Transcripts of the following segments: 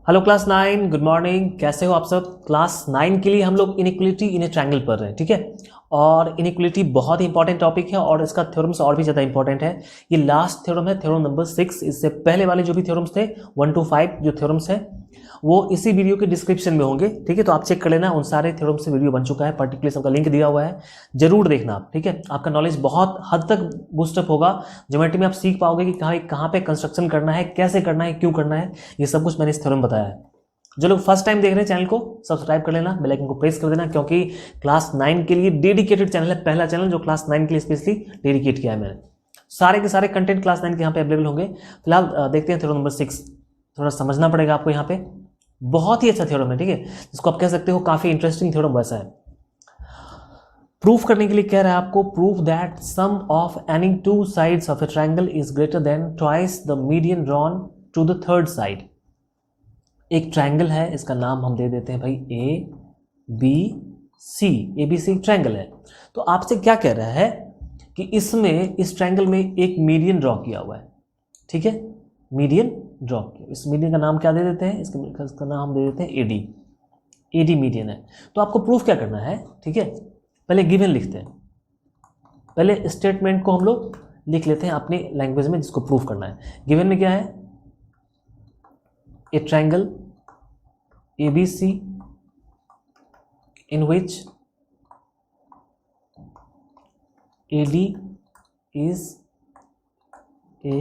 Hello class 9, good morning. कैसे हो आप सब? क्लास 9 के लिए हम लोग इनइक्वलिटी इन ए ट्रायंगल पढ़ रहे हैं, ठीक है। और इनइक्वलिटी बहुत ही इंपॉर्टेंट टॉपिक है और इसका थ्योरम्स और भी ज़्यादा इंपॉर्टेंट है। ये लास्ट थ्योरम है, थ्योरम नंबर 6। इससे पहले वाले जो भी थ्योरम्स थे 1 to 5 जो थ्योरम्स हैं वो इसी वीडियो के डिस्क्रिप्शन में होंगे, ठीक है। तो आप चेक कर लेना, उन सारे थ्योरम्स से वीडियो बन चुका है, पर्टिकुलर सबका लिंक दिया हुआ है, जरूर देखना आप, ठीक है। आपका नॉलेज बहुत हद तक बूस्टअप होगा। ज्योमेट्री में आप सीख पाओगे कि कहाँ पे कंस्ट्रक्शन करना है, कैसे करना है, क्यों करना है, ये सब कुछ मैंने इस थ्योरम बताया है। जो लोग फर्स्ट टाइम देख रहे हैं चैनल को सब्सक्राइब कर लेना, बेल आइकन को प्रेस कर देना, क्योंकि क्लास 9 के लिए डेडिकेटेड चैनल है, पहला चैनल जो क्लास 9 के लिए स्पेशली डेडिकेट किया है मैंने। सारे के सारे कंटेंट क्लास 9 के यहाँ पे अवेलेबल होंगे। फिलहाल देखते हैं थ्योरम नंबर 6। थोड़ा समझना पड़ेगा आपको, यहाँ पे बहुत ही अच्छा थ्योरम है, ठीक है, जिसको आप कह सकते हो काफी इंटरेस्टिंग थ्योरम वैसा है। प्रूफ करने के लिए कह रहा है आपको, proof that sum of any two sides of a triangle is greater than twice the median drawn to the third side. एक ट्रायंगल है, इसका नाम हम दे देते हैं भाई A B C. A B C triangle है। तो आपसे क्या कह रहा है कि इसमें इस ट्रायंगल में एक मीडियन ड्रॉ किया हुआ है, ठीक है, मीडियन ड्रॉ किया। इस मीडियन का नाम क्या दे देते हैं? इसका नाम हम दे देते हैं एडी। एडी मीडियन है। तो आपको प्रूफ क्या करना है, ठीक है। पहले गिवन लिखते हैं, पहले स्टेटमेंट को हम लोग लिख लेते हैं अपनी लैंग्वेज में जिसको प्रूफ करना है। गिवन में क्या है? A triangle ABC in which AD is a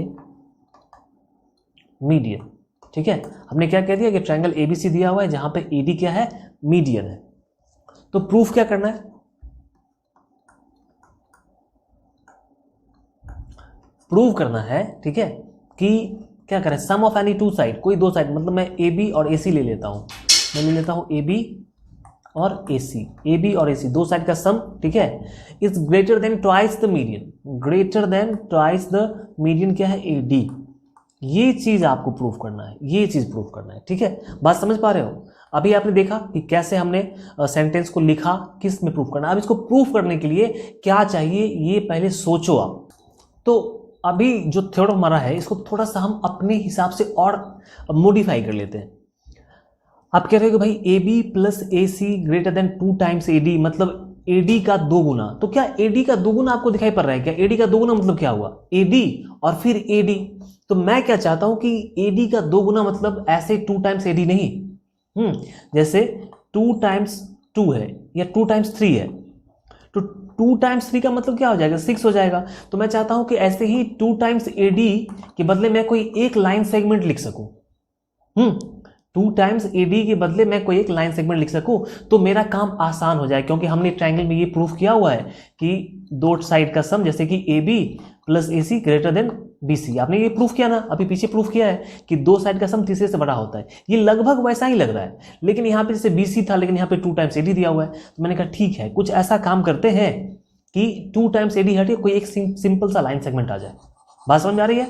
median, ठीक है। हमने क्या कह दिया कि ट्रायंगल ABC दिया हुआ है जहां पे AD क्या है? मीडियन है। तो प्रूफ क्या करना है? प्रूव करना है, ठीक है, कि क्या करें, सम ऑफ एनी टू साइड, कोई दो साइड, मतलब मैं ए बी और ए सी ले लेता हूं। मैं ले लेता हूं ए बी और ए सी। ए बी और ए सी दो साइड का सम, ठीक है, is greater than twice the median. Greater than twice the median क्या है? A D. ये चीज आपको प्रूफ करना है, ये चीज प्रूफ करना है, ठीक है। बात समझ पा रहे हो? अभी आपने देखा कि कैसे हमने सेंटेंस को लिखा, किस में प्रूफ करना है। अब इसको प्रूफ करने के लिए क्या चाहिए ये पहले सोचो आप। तो अभी जो थ्योरम हमारा है इसको थोड़ा सा हम अपने हिसाब से और मॉडिफाई कर लेते हैं। आप कह रहे हो कि भाई A B plus A C greater than 2 times A D, मतलब ए डी का 2 गुना। तो क्या ए डी का 2 गुना आपको दिखाई पड़ रहा है क्या? ए डी का 2 गुना मतलब क्या हुआ? ए डी और फिर ए डी। तो मैं क्या चाहता हूं कि ए डी का 2 गुना मतलब ऐसे 2 टाइम्स ए डी नहीं, जैसे 2 टाइम्स 2 है या 2 टाइम्स 3 है, तो 2 टाइम्स 3 का मतलब क्या हो जाएगा? 6 हो जाएगा। तो मैं चाहता हूं कि ऐसे ही 2 टाइम्स ए डी के बदले मैं कोई एक लाइन सेगमेंट लिख सकूं। 2 टाइम्स ए डी के बदले मैं कोई एक लाइन सेगमेंट लिख सकूं, तो मेरा काम आसान हो जाए, क्योंकि हमने ट्रायंगल में ये प्रूफ किया हुआ है कि दो साइड का सम, जैसे कि A B plus A C greater than B C. आपने ये प्रूफ किया ना, अभी पीछे प्रूफ किया है कि दो साइड का सम तीसरे से बड़ा होता है। ये लगभग वैसा ही लग रहा है, लेकिन यहाँ पे जैसे बी सी था, लेकिन यहाँ पे 2 टाइम्स ए डी दिया हुआ है। तो मैंने कहा ठीक है, कुछ ऐसा काम करते हैं कि 2 टाइम्स ए डी हटे कोई एक सिंपल सा लाइन सेगमेंट आ जाए। बात समझ में आ रही है?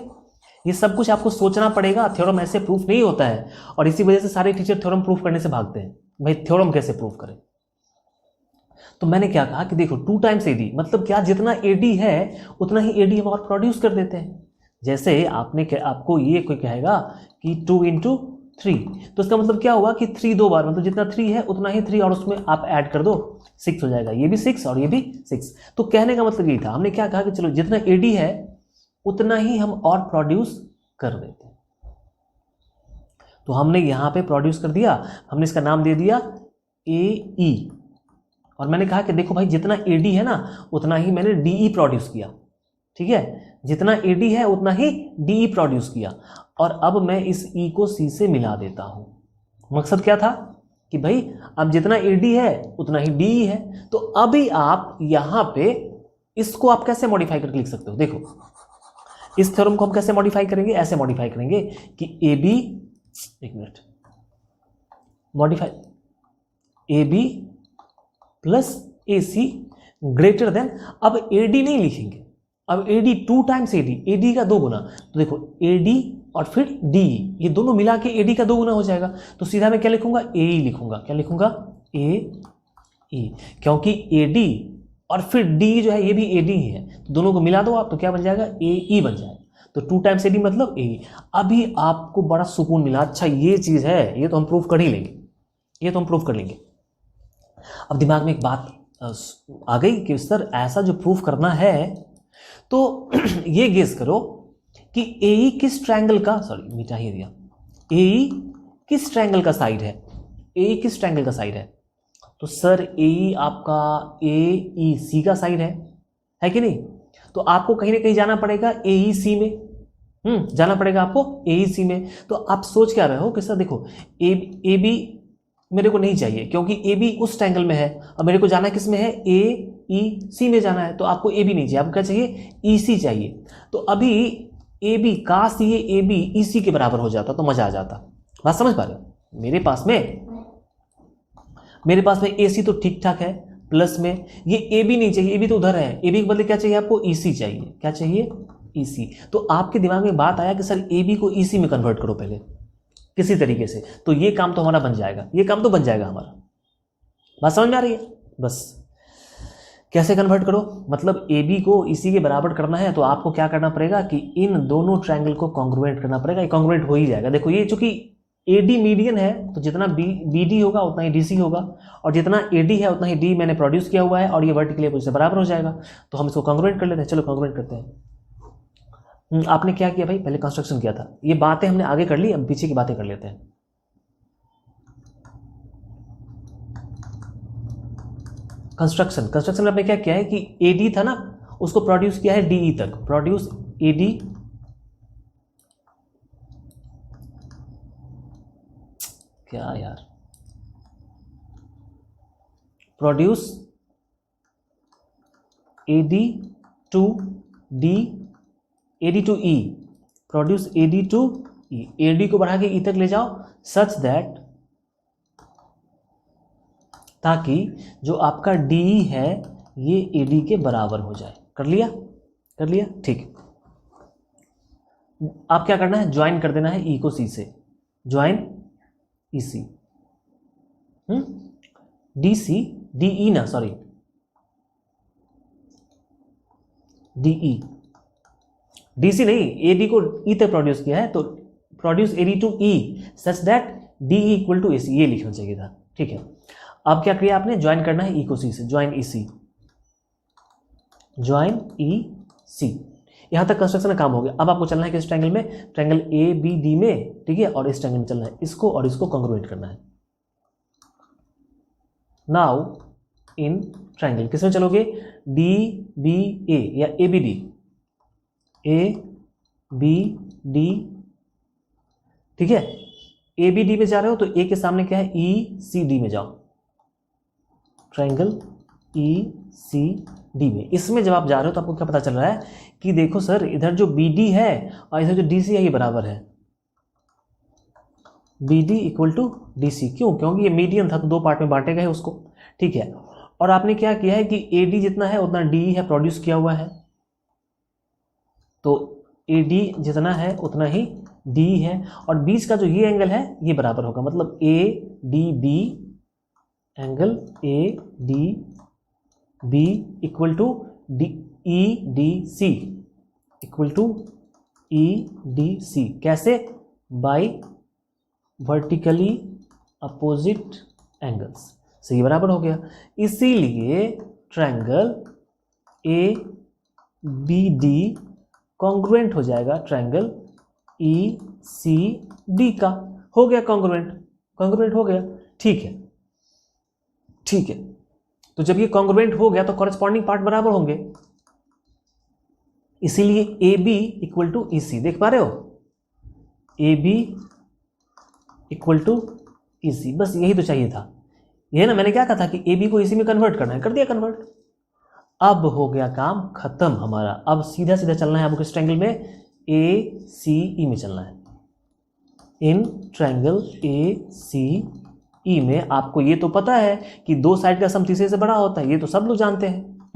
ये सब कुछ आपको सोचना पड़ेगा, थ्योरम ऐसे प्रूफ नहीं होता है। और इसी वजह से सारे टीचर थ्योरम प्रूफ करने से भागते हैं, भाई थ्योरम कैसे प्रूफ करें। तो मैंने क्या कहा कि देखो 2 टाइम्स ए डी मतलब क्या, जितना ए डी है उतना ही ए डी हम और प्रोड्यूस कर देते हैं। जैसे आपको ये कोई कहेगा कि 2 into 3, तो इसका मतलब क्या हुआ कि 3 2 बार, मतलब जितना 3 है उतना ही 3 और उसमें आप ऐड कर दो, 6 हो जाएगा। ये भी 6 और ये भी 6। तो कहने का मतलब यही था, हमने क्या कहा कि चलो जितना ए डी है उतना ही हम और प्रोड्यूस कर देते हैं। तो हमने यहां पे प्रोड्यूस कर दिया, हमने इसका नाम दे दिया ए ई। और मैंने कहा कि देखो भाई जितना ए डी है ना उतना ही मैंने डी ई प्रोड्यूस किया, ठीक है। जितना ए डी है उतना ही डी ई प्रोड्यूस किया। और अब मैं इस ई को सी से मिला देता हूं। मकसद क्या था कि भाई अब जितना ए डी है उतना ही डी ई है। तो अभी आप यहां पे इसको आप कैसे मॉडिफाई करके लिख सकते हो? देखो इस थ्योरम को हम कैसे मॉडिफाई करेंगे? ऐसे मॉडिफाई करेंगे कि ए बी, एक मिनट, modify A B plus A C greater than, अब ए डी नहीं लिखेंगे, अब A D 2 times A D, A D का 2 गुना। तो देखो ए डी और फिर डी, ये दोनों मिला के ए डी का 2 गुना हो जाएगा। तो सीधा मैं क्या लिखूंगा? ए ई लिखूंगा। क्या लिखूंगा? ए ई, क्योंकि ए डी और फिर डी जो है ये भी ए डी ही है, तो दोनों को मिला दो आप, तो क्या बन जाएगा? ए ई बन जाएगा। तो 2 टाइम्स ए बी मतलब ए। अभी आपको बड़ा सुकून मिला, अच्छा ये चीज़ है, ये तो हम प्रूफ कर ही लेंगे, ये तो हम प्रूफ कर लेंगे। अब दिमाग में एक बात आ गई कि सर ऐसा जो प्रूफ करना है तो ये गेस करो कि ए किस ट्रायंगल का, सॉरी मीठा ही दिया, ए किस ट्रायंगल का साइड है, ए किस ट्रायंगल का साइड है। तो सर ए आपका ए ई सी का साइड है कि नहीं। तो आपको कहीं ना कहीं जाना पड़ेगा ए ई सी में, जाना पड़ेगा आपको ए ई सी में। तो आप सोच क्या रहे हो कि सर देखो ए बी मेरे को नहीं चाहिए क्योंकि ए बी उस ट्रायंगल में है, और मेरे को जाना किस में है, ए ई सी में जाना है। तो आपको ए बी नहीं चाहिए, आपको क्या चाहिए, ई सी चाहिए। तो अभी ए बी काश ये ए बी ई सी के बराबर हो जाता तो मजा आ जाता। बात समझ पा रहे हो। मेरे पास में ए सी तो ठीक ठाक है, प्लस में ये ए बी नहीं चाहिए, ए बी तो उधर है, ए बी के बदले क्या चाहिए आपको, ई सी चाहिए। क्या चाहिए, ई सी। तो आपके दिमाग में बात आया कि सर ए बी को ई सी में कन्वर्ट करो पहले किसी तरीके से, तो ये काम तो हमारा बन जाएगा, ये काम तो बन जाएगा हमारा। बात समझ में आ रही है। बस कैसे कन्वर्ट करो, मतलब ए बी को इसी के बराबर करना है तो आपको क्या करना पड़ेगा कि इन दोनों ट्रायंगल को कॉन्ग्रुएंट करना पड़ेगा। ये कॉन्ग्रुएंट हो ही जाएगा। देखो ये चूंकि ए डी मीडियन है तो जितना बी डी होगा उतना ही डी सी होगा, और जितना ए डी है उतना ही डी मैंने प्रोड्यूस किया हुआ है, और ये वर्टिकली अपोजिट से बराबर हो जाएगा। तो हम इसको कॉन्ग्रुएंट कर लेते हैं। चलो कॉन्ग्रुएंट करते हैं। आपने क्या किया भाई, पहले कंस्ट्रक्शन किया था, ये बातें हमने आगे कर ली, अब पीछे की बातें कर लेते हैं। कंस्ट्रक्शन में आपने क्या किया है कि ए डी था ना, उसको प्रोड्यूस किया है डी ई तक, प्रोड्यूस ए डी, क्या यार, produce A D to D, A D to E, produce A D to E, A D को बढ़ा के ई तक ले जाओ, सच दैट, ताकि जो आपका डी है ये ए डी के बराबर हो जाए। कर लिया, कर लिया, ठीक। आप क्या करना है, ज्वाइन कर देना है ई को सी से, join E C, D C, D E ना, sorry D E, D C नहीं, ए डी को ई तक प्रोड्यूस किया है तो produce A D to E such that D E equal to A C, ये लिखना चाहिए था। ठीक है, अब क्या किया आपने, ज्वाइन करना है ई को सी से, ज्वाइन ई सी, ज्वाइन ई सी। यहां तक कंस्ट्रक्शन का काम हो गया। अब आपको चलना है किस ट्रायंगल में, ट्रायंगल ए बी डी में, ठीक है, और इस ट्रायंगल में चलना है, इसको और इसको कॉन्ग्रुएंट करना है। नाउ इन ट्रायंगल किस में चलोगे, डी बी ए या A B D, A B D, ठीक है, ए बी डी में जा रहे हो तो ए के सामने क्या है, ई सी डी में जाओ, ट्रायंगल ई सी डी में। इसमें जब आप जा रहे हो तो आपको क्या पता चल रहा है कि देखो सर इधर जो बी डी है और इधर जो डी सी है ये बराबर है, B D equal to D C. क्यों, क्योंकि ये मीडियन था तो दो पार्ट में बांटे गए उसको, ठीक है। और आपने क्या किया है कि ए डी जितना है उतना डी है प्रोड्यूस किया हुआ है, तो ए डी जितना है उतना ही डी है, और बीच का जो ये एंगल है ये बराबर होगा, मतलब A D B, angle A D B equal to D E D C, equal to E D C. कैसे, बाई वर्टिकली अपोजिट एंगल्स से ये बराबर हो गया। इसीलिए triangle A B D congruent हो जाएगा ट्रायंगल ई सी डी का। हो गया कॉन्ग्रुएंट, कॉन्ग्रुएंट हो गया, ठीक है, ठीक है। तो जब ये कॉन्ग्रुएंट हो गया तो कॉरेस्पॉन्डिंग पार्ट बराबर होंगे, इसीलिए ए बी इक्वल टू ई सी। देख पा रहे हो, ए बी इक्वल टू ई सी, बस यही तो चाहिए था। ये ना मैंने क्या कहा था कि ए बी को इसी में कन्वर्ट करना है, कर दिया कन्वर्ट। अब हो गया काम खत्म हमारा। अब सीधा सीधा चलना है आपको किस ट्रायंगल में, ए सी ई में चलना है। इन ट्रायंगल ए सी ई में आपको ये तो पता है कि दो साइड का सम तीसरे से बड़ा होता है, ये तो सब लोग जानते हैं,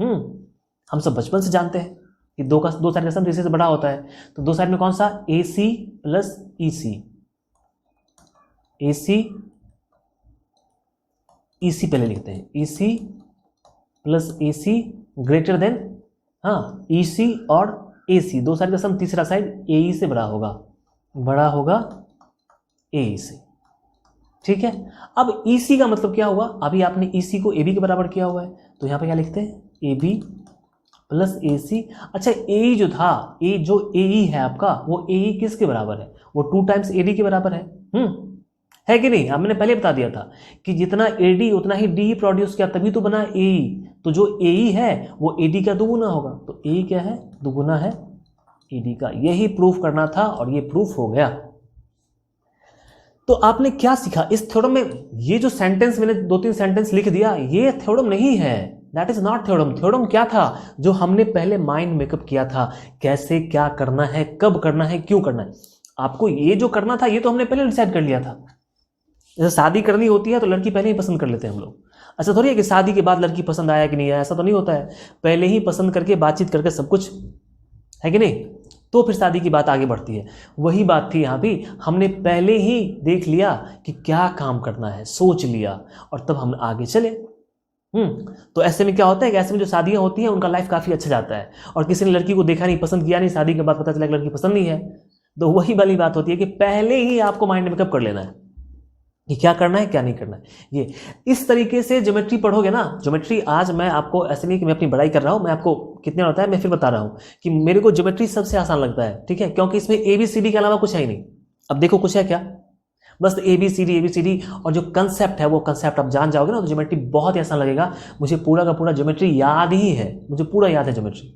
हम सब बचपन से जानते हैं कि दो साइड का सम तीसरे से बड़ा होता है। तो दो साइड में कौन सा, ए सी प्लस ई सी, ए सी ई सी पहले लिखते हैं, ई C plus A C greater then, हाँ, ई सी और AC, दो साइड का सम तीसरा साइड AE से बड़ा होगा AE से, ठीक है। अब EC का मतलब क्या हुआ, अभी आपने EC को AB के बराबर किया हुआ है, तो यहाँ पे क्या लिखते हैं, AB प्लस AC। अच्छा, AE जो था, जो AE है आपका, वो AE किसके बराबर है, वो 2 टाइम्स AD के बराबर है कि नहीं। हमने पहले बता दिया था कि जितना AD उतना ही DE प्रोड्यूस किया, तभी तो बना AE। तो जो AE है वो AD का दुगुना होगा, तो AE क्या है, दुगुना है AD का। यही प्रूफ करना था और ये प्रूफ हो गया। तो आपने क्या सीखा इस थ्योरम में, ये जो सेंटेंस मैंने 2-3 सेंटेंस लिख दिया, ये थ्योरम नहीं है, that is not theorem. Theorem क्या था, जो हमने पहले माइंड मेकअप किया था, कैसे क्या करना है, कब करना है, क्यों करना है। आपको ये जो करना था ये तो हमने पहले डिसाइड कर लिया था। जैसे शादी करनी होती है तो लड़की पहले ही पसंद कर लेते हैं हम लोग। ऐसा थोड़ी है कि शादी के बाद लड़की पसंद आया कि नहीं आया, ऐसा तो नहीं होता है। पहले ही पसंद करके बातचीत करके सब कुछ, है कि नहीं, तो फिर शादी की बात आगे बढ़ती है। वही बात थी यहाँ भी, हमने पहले ही देख लिया कि क्या काम करना है, सोच लिया और तब हम आगे चले। तो ऐसे में क्या होता है कि ऐसे में जो शादियां होती हैं उनका लाइफ काफ़ी अच्छा जाता है। और किसी ने लड़की को देखा नहीं, पसंद किया नहीं, शादी के बाद पता चला कि लड़की पसंद नहीं है, तो वही वाली बात होती है कि पहले ही आपको माइंड मेकअप कर लेना है कि क्या करना है क्या नहीं करना है। ये इस तरीके से ज्योमेट्री पढ़ोगे ना, ज्योमेट्री आज मैं आपको ऐसे नहीं कि मैं अपनी बड़ाई कर रहा हूँ, मैं आपको कितने होता है मैं फिर बता रहा हूँ कि मेरे को ज्योमेट्री सबसे आसान लगता है, ठीक है, क्योंकि इसमें ABCD के अलावा कुछ है ही नहीं। अब देखो कुछ है क्या, बस ABCD और जो कंसेप्ट है वो कंसेप्ट आप जान जाओगे ना, तो ज्योमेट्री बहुत ही आसान लगेगा। मुझे पूरा का पूरा ज्योमेट्री याद ही है, मुझे पूरा याद है ज्योमेट्री,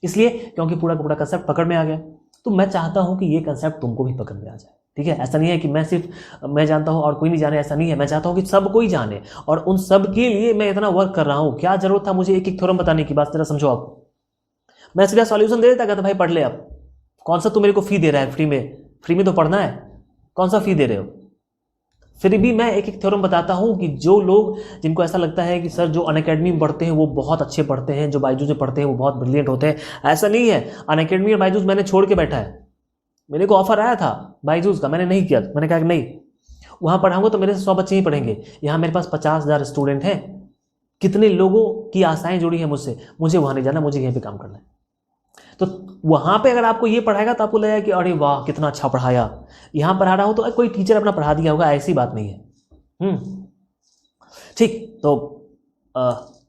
इसलिए क्योंकि पूरा का पूरा कंसेप्ट पकड़ में आ गया। तो मैं चाहता हूं कि ये कंसेप्ट तुमको भी पकड़ में आ जाए, ठीक है। ऐसा नहीं है कि मैं जानता हूं और कोई नहीं जाने, ऐसा नहीं है। मैं चाहता हूं कि सब कोई जाने, और उन सब के लिए मैं इतना वर्क कर रहा हूं। क्या जरूरत था मुझे एक एक थ्योरम बताने की, बात जरा समझो आप। मैं सीधा सॉल्यूशन दे देता, कहता भाई पढ़ ले। आप कौन सा तू मेरे को फी दे रहा है, फ्री में तो पढ़ना है, कौन सा फी दे रहे हो। फिर भी मैं एक एक थ्योरम बताता हूं कि जो लोग, जिनको ऐसा लगता है कि सर जो अनअकैडमी में पढ़ते हैं वो बहुत अच्छे पढ़ते हैं, जो बायजूस में पढ़ते हैं वो बहुत ब्रिलियंट होते हैं, ऐसा नहीं है। अनअकैडमी और बायजूस मैंने छोड़ के बैठा है। मेरे को ऑफर आया था बायजूस का, मैंने नहीं किया। मैंने कहा कि नहीं, वहां पढ़ाऊंगा तो मेरे से 100 बच्चे ही पढ़ेंगे। यहाँ मेरे पास 50,000 स्टूडेंट हैं, कितने लोगों की आशाएं जुड़ी हैं मुझसे, मुझे वहां नहीं जाना, मुझे यहीं पे काम करना है। तो वहां पे अगर आपको ये पढ़ाएगा तो आपको लगेगा कि अरे वाह कितना अच्छा पढ़ाया। यहां पढ़ा रहा हूं तो कोई टीचर अपना पढ़ा दिया होगा, ऐसी बात नहीं है। ठीक, तो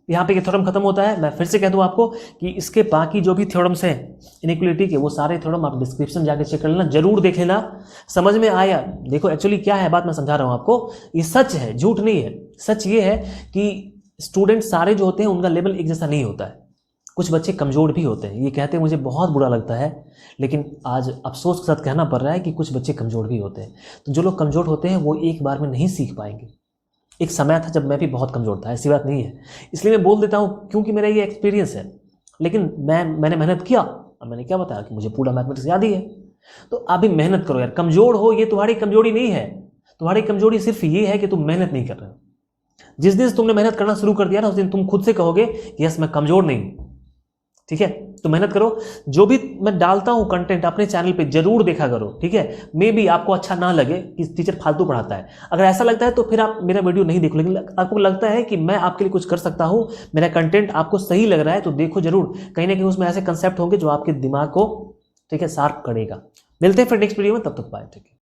यहाँ पे ये थ्योरम खत्म होता है। मैं फिर से कह दूं आपको कि इसके बाकी जो भी थ्योरम्स हैं इनइक्वालिटी के, वो सारे थ्योरम आप डिस्क्रिप्शन जाके चेक कर लेना, जरूर देख लेना, समझ में आया। देखो एक्चुअली क्या है बात, मैं समझा रहा हूं आपको, ये सच है, झूठ नहीं है। सच ये है कि स्टूडेंट सारे जो होते हैं उनका लेवल एक जैसा नहीं होता है। कुछ बच्चे कमज़ोर भी होते हैं, ये कहते हैं मुझे बहुत बुरा लगता है, लेकिन आज अफसोस के साथ कहना पड़ रहा है कि कुछ बच्चे कमज़ोर भी होते हैं। तो जो लोग कमज़ोर होते हैं वो एक बार में नहीं सीख पाएंगे। एक समय था जब मैं भी बहुत कमज़ोर था, ऐसी बात नहीं है, इसलिए मैं बोल देता हूँ क्योंकि मेरा ये एक्सपीरियंस है। लेकिन मैंने मेहनत किया, अब मैंने क्या बताया कि मुझे पूरा मैथमेटिक्स याद ही है। तो आप भी मेहनत करो यार। कमज़ोर हो ये तुम्हारी कमज़ोरी नहीं है, तुम्हारी कमज़ोरी सिर्फ ये है कि तुम मेहनत नहीं कर रहे हो। जिस दिन तुमने मेहनत करना शुरू कर दिया ना, उस दिन तुम खुद से कहोगे यस मैं कमज़ोर नहीं, ठीक है। तो मेहनत करो, जो भी मैं डालता हूं कंटेंट अपने चैनल पे जरूर देखा करो, ठीक है। मे बी आपको अच्छा ना लगे कि टीचर फालतू पढ़ाता है, अगर ऐसा लगता है तो फिर आप मेरा वीडियो नहीं देखो। लेकिन आपको लगता है कि मैं आपके लिए कुछ कर सकता हूं, मेरा कंटेंट आपको सही लग रहा है, तो देखो जरूर। कहीं ना कहीं उसमें ऐसे कंसेप्ट होंगे जो आपके दिमाग को, ठीक है, शार्प करेगा। मिलते हैं फिर नेक्स्ट वीडियो में, तब तक बाय, ठीक है।